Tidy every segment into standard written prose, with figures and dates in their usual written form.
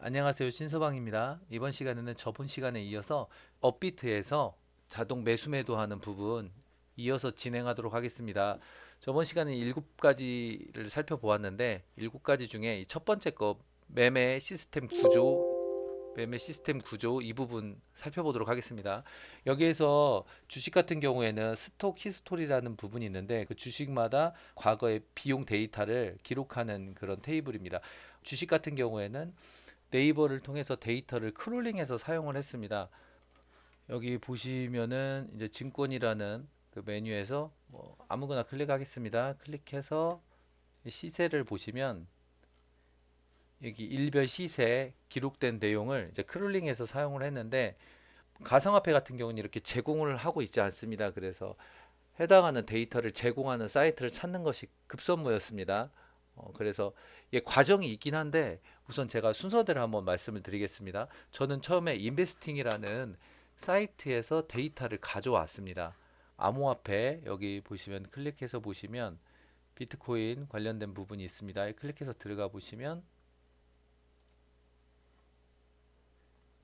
안녕하세요. 신서방입니다. 이번 시간에는 저번 시간에 이어서 업비트에서 자동 매수 매도하는 부분 이어서 진행하도록 하겠습니다. 저번 시간에 7가지를 살펴보았는데 7가지 중에 첫 번째 거 매매 시스템 구조 이 부분 살펴보도록 하겠습니다. 여기에서 주식 같은 경우에는 스톡 히스토리라는 부분이 있는데 그 주식마다 과거의 비용 데이터를 기록하는 그런 테이블입니다. 주식 같은 경우에는 네이버를 통해서 데이터를 크롤링해서 사용을 했습니다. 여기 보시면은 이제 증권이라는 그 메뉴에서 뭐 아무거나 클릭하겠습니다. 클릭해서 시세를 보시면 여기 일별 시세 기록된 내용을 이제 크롤링해서 사용을 했는데 가상화폐 같은 경우는 이렇게 제공을 하고 있지 않습니다. 그래서 해당하는 데이터를 제공하는 사이트를 찾는 것이 급선무였습니다. 그래서 과정이 있긴 한데 우선 제가 순서대로 한번 말씀을 드리겠습니다. 저는 처음에 인베스팅이라는 사이트에서 데이터를 가져왔습니다. 암호화폐 여기 보시면 클릭해서 보시면 비트코인 관련된 부분이 있습니다. 클릭해서 들어가 보시면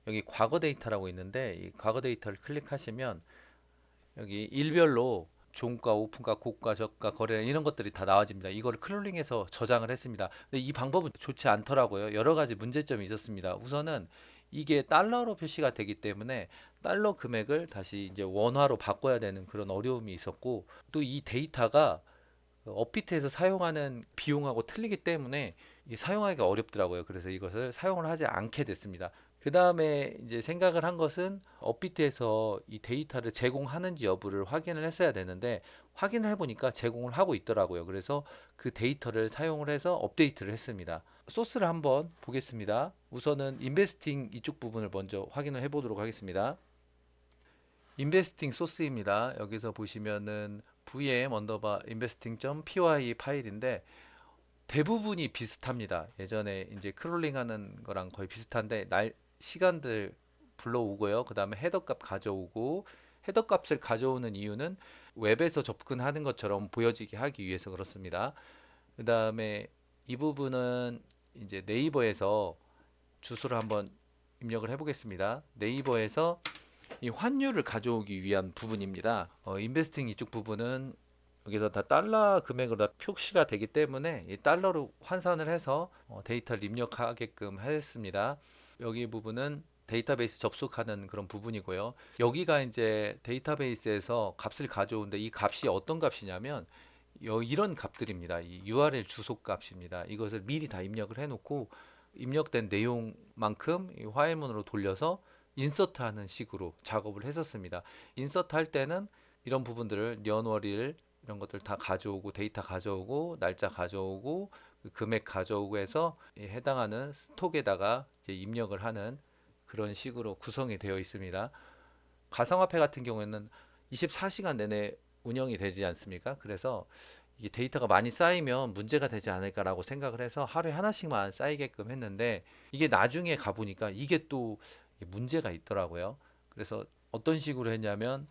여기 과거 데이터라고 있는데 이 과거 데이터를 클릭하시면 여기 일별로 종가, 오픈가, 고가, 저가, 거래 이런 것들이 다 나와집니다. 이거를 크롤링해서 저장을 했습니다. 근데 이 방법은 좋지 않더라고요. 여러 가지 문제점이 있었습니다. 우선은 이게 달러로 표시가 되기 때문에 달러 금액을 다시 이제 원화로 바꿔야 되는 그런 어려움이 있었고 또 이 데이터가 업비트에서 사용하는 비용하고 틀리기 때문에 사용하기가 어렵더라고요. 그래서 이것을 사용을 하지 않게 됐습니다. 그 다음에 이제 생각을 한 것은 업비트에서 이 데이터를 제공하는지 여부를 확인을 했어야 되는데 확인을 해보니까 제공을 하고 있더라고요. 그래서 그 데이터를 사용을 해서 업데이트를 했습니다. 소스를 한번 보겠습니다. 우선은 인베스팅 이쪽 부분을 먼저 확인을 해보도록 하겠습니다. 인베스팅 소스입니다. 여기서 보시면은 vm 언더바 investing.py 파일인데 대부분이 비슷합니다. 예전에 이제 크롤링하는 거랑 거의 비슷한데 시간들 불러오고요. 그 다음에 헤더 값 가져오고 헤더 값을 가져오는 이유는 웹에서 접근하는 것처럼 보여지게 하기 위해서 그렇습니다. 그 다음에 이 부분은 이제 네이버에서 주소를 한번 입력을 해보겠습니다. 네이버에서 이 환율을 가져오기 위한 부분입니다. 인베스팅 이쪽 부분은 여기서 다 달러 금액으로 다 표시가 되기 때문에 이 달러로 환산을 해서 데이터를 입력하게끔 했습니다. 여기 부분은 데이터베이스 접속하는 그런 부분이고요. 여기가 이제 데이터베이스에서 값을 가져오는데 이 값이 어떤 값이냐면 이런 값들입니다. 이 URL 주소 값입니다. 이것을 미리 다 입력을 해놓고 입력된 내용만큼 이 파일문으로 돌려서 인서트하는 식으로 작업을 했었습니다. 인서트 할 때는 이런 부분들을 연월일 이런 것들 다 가져오고 데이터 가져오고 날짜 가져오고 그 금액 가져오고 해서 해당하는 스톡에다가 이제 입력을 하는 그런 식으로 구성이 되어 있습니다. 가상화폐 같은 경우에는 24시간 내내 운영이 되지 않습니까? 그래서 이게 데이터가 많이 쌓이면 문제가 되지 않을까라고 생각을 해서 하루에 하나씩만 쌓이게끔 했는데 이게 나중에 가보니까 이게 또 문제가 있더라고요. 그래서 어떤 식으로 했냐면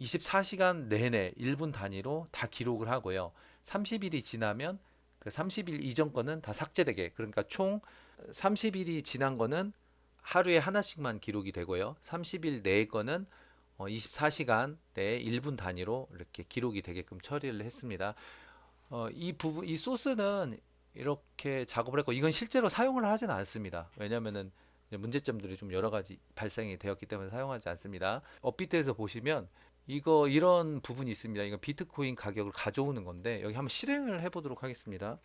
24시간 내내 1분 단위로 다 기록을 하고요. 30일이 지나면 그 30일 이전 거는 다 삭제되게 그러니까 총 30일이 지난 거는 하루에 하나씩만 기록이 되고요. 30일 내의 거는 24시간 내에 1분 단위로 이렇게 기록이 되게끔 처리를 했습니다. 이 소스는 이렇게 작업을 했고 이건 실제로 사용을 하지는 않습니다. 왜냐면은 문제점들이 좀 여러 가지 발생이 되었기 때문에 사용하지 않습니다. 업비트에서 보시면 이런 부분이 있습니다. 이건 비트코인 가격을 가져오는 건데 여기 한번 실행을 해보도록 하겠습니다.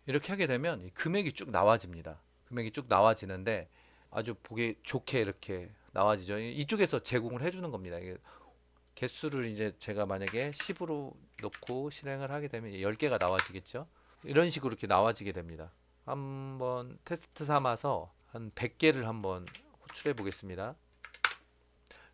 이렇게 하게 되면 금액이 쭉 나와집니다. 금액이 쭉 나와지는데 아주 보기 좋게 이렇게 나와지죠. 이쪽에서 제공을 해주는 겁니다. 개수를 이제 제가 만약에 10으로 놓고 실행을 하게 되면 10개가 나와지겠죠. 이런 식으로 이렇게 나와지게 됩니다. 한번 테스트 삼아서 한 100개를 한번 호출해 보겠습니다.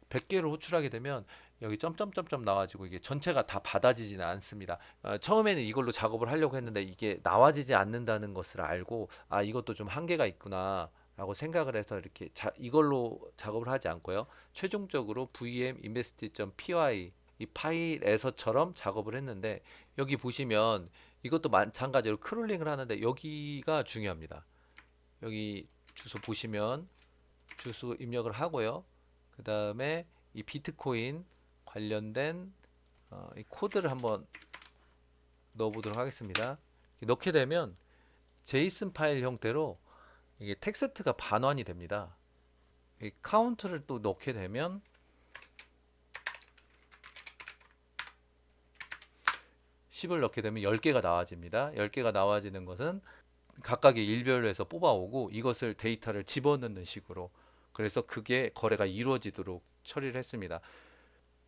100개를 호출하게 되면 여기 점점점점 나와지고 이게 전체가 다 받아지지는 않습니다. 처음에는 이걸로 작업을 하려고 했는데 이게 나와지지 않는다는 것을 알고 아 이것도 좀 한계가 있구나 라고 생각을 해서 이렇게 이걸로 작업을 하지 않고요. 최종적으로 vm-invest.py 이 파일에서처럼 작업을 했는데 여기 보시면 이것도 마찬가지로 크롤링을 하는데 여기가 중요합니다. 여기 주소 보시면 주소 입력을 하고요. 그 다음에 이 비트코인 관련된 이 코드를 한번 넣어보도록 하겠습니다. 넣게 되면 제이슨 파일 형태로 이게 텍스트가 반환이 됩니다. 이 카운트를 또 넣게 되면 10을 넣게 되면 10개가 나와집니다. 10개가 나와지는 것은 각각의 일별로 해서 뽑아오고 이것을 데이터를 집어넣는 식으로, 그래서 그게 거래가 이루어지도록 처리를 했습니다.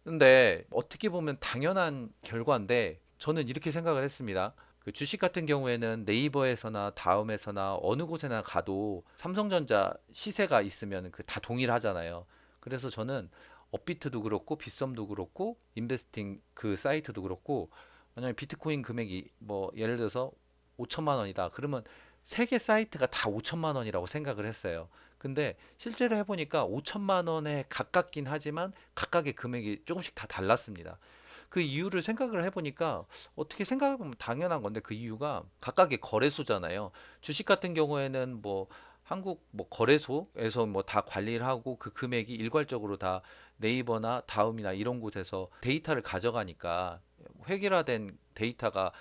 근데 어떻게 보면 당연한 결과인데 저는 이렇게 생각을 했습니다. 그 주식 같은 경우에는 네이버에서나 다음에서나 어느 곳에나 가도 삼성전자 시세가 있으면 그 다 동일하잖아요. 그래서 저는 업비트도 그렇고 빗썸도 그렇고 인베스팅 그 사이트도 그렇고, 만약에 비트코인 금액이 뭐 예를 들어서 5천만 원이다. 그러면 세 개 사이트가 다 5천만 원이라고 생각을 했어요. 근데 실제로 해보니까 5천만 원에 가깝긴 하지만 각각의 금액이 조금씩 다 달랐습니다. 그 이유를 생각을 해보니까 어떻게 생각해보면 당연한 건데, 그 이유가 각각의 거래소잖아요. 주식 같은 경우에는 뭐 한국 뭐 거래소에서 뭐 다 관리를 하고 그 금액이 일괄적으로 다 네이버나 다음이나 이런 곳에서 데이터를 가져가니까 획일화된 데이터가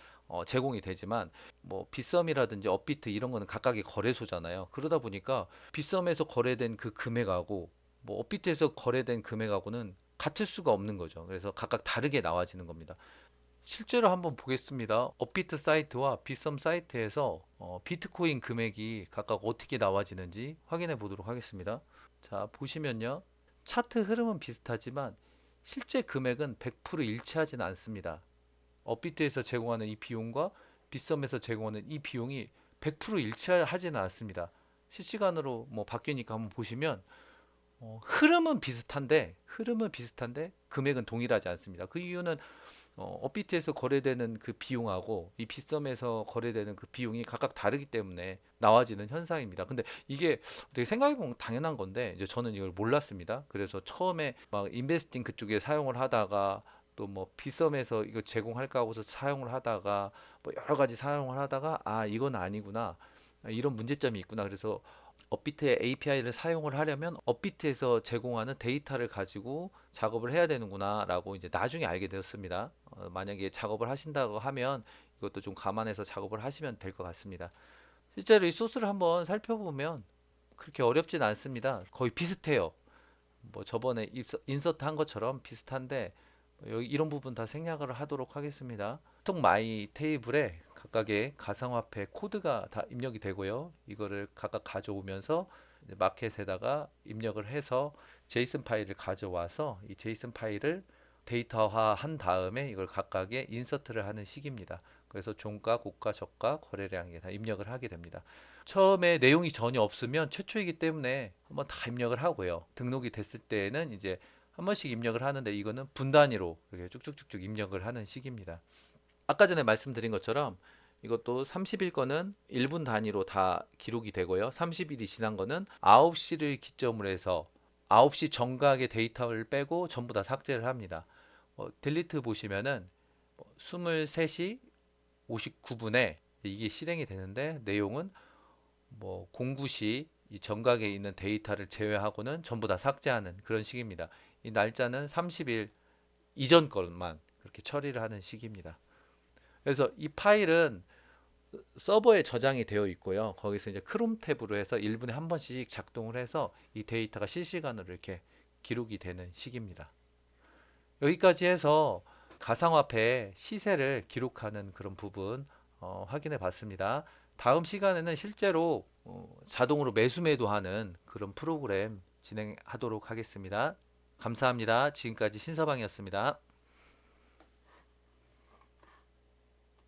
제공이 되지만, 뭐 빗썸이라든지 업비트 이런 거는 각각의 거래소잖아요. 그러다 보니까 빗썸에서 거래된 그 금액하고 뭐 업비트에서 거래된 금액하고는 같을 수가 없는 거죠. 그래서 각각 다르게 나와지는 겁니다. 실제로 한번 보겠습니다. 업비트 사이트와 빗썸 사이트에서 비트코인 금액이 각각 어떻게 나와지는지 확인해 보도록 하겠습니다. 자, 보시면요. 차트 흐름은 비슷하지만 실제 금액은 100% 일치하지는 않습니다. 업비트에서 제공하는 이 비용과 빗썸에서 제공하는 이 비용이 100% 일치하지는 않습니다. 실시간으로 뭐 바뀌니까 한번 보시면 흐름은 비슷한데 금액은 동일하지 않습니다. 그 이유는 업비트에서 거래되는 그 비용하고 이 빗썸에서 거래되는 그 비용이 각각 다르기 때문에 나와지는 현상입니다. 근데 이게 되게 생각해보면 당연한 건데 이제 저는 이걸 몰랐습니다. 그래서 처음에 막 인베스팅 그쪽에 사용을 하다가 또 뭐 빗썸에서 이거 제공할까 하고서 사용을 하다가 뭐 여러 가지 사용을 하다가 아 이건 아니구나, 이런 문제점이 있구나. 그래서 업비트의 API를 사용을 하려면 업비트에서 제공하는 데이터를 가지고 작업을 해야 되는구나 라고 이제 나중에 알게 되었습니다. 만약에 작업을 하신다고 하면 이것도 좀 감안해서 작업을 하시면 될 것 같습니다. 실제로 이 소스를 한번 살펴보면 그렇게 어렵진 않습니다. 거의 비슷해요. 뭐 저번에 인서트 한 것처럼 비슷한데 여기 이런 부분 다 생략을 하도록 하겠습니다. 스톡 마이 테이블에 각각의 가상화폐 코드가 다 입력이 되고요. 이거를 각각 가져오면서 이제 마켓에다가 입력을 해서 제이슨 파일을 가져와서 이 제이슨 파일을 데이터화 한 다음에 이걸 각각의 인서트를 하는 식입니다. 그래서 종가, 고가, 저가, 거래량에 다 입력을 하게 됩니다. 처음에 내용이 전혀 없으면 최초이기 때문에 한번 다 입력을 하고요. 등록이 됐을 때에는 이제 한 번씩 입력을 하는데 이거는 분 단위로 이렇게 쭉쭉쭉쭉 입력을 하는 식입니다. 아까 전에 말씀드린 것처럼 이것도 30일 거는 1분 단위로 다 기록이 되고요. 30일이 지난 거는 9시를 기점으로 해서 9시 정각의 데이터를 빼고 전부 다 삭제를 합니다. 딜리트 보시면은 23시 59분에 이게 실행이 되는데 내용은 뭐 09시 이 정각에 있는 데이터를 제외하고는 전부 다 삭제하는 그런 식입니다. 이 날짜는 30일 이전 것만 그렇게 처리를 하는 식입니다. 그래서 이 파일은 서버에 저장이 되어 있고요. 거기서 이제 크롬 탭으로 해서 1분에 한 번씩 작동을 해서 이 데이터가 실시간으로 이렇게 기록이 되는 식입니다. 여기까지 해서 가상화폐 시세를 기록하는 그런 부분 확인해 봤습니다. 다음 시간에는 실제로 자동으로 매수 매도하는 그런 프로그램 진행하도록 하겠습니다. 감사합니다. 지금까지 신서방이었습니다.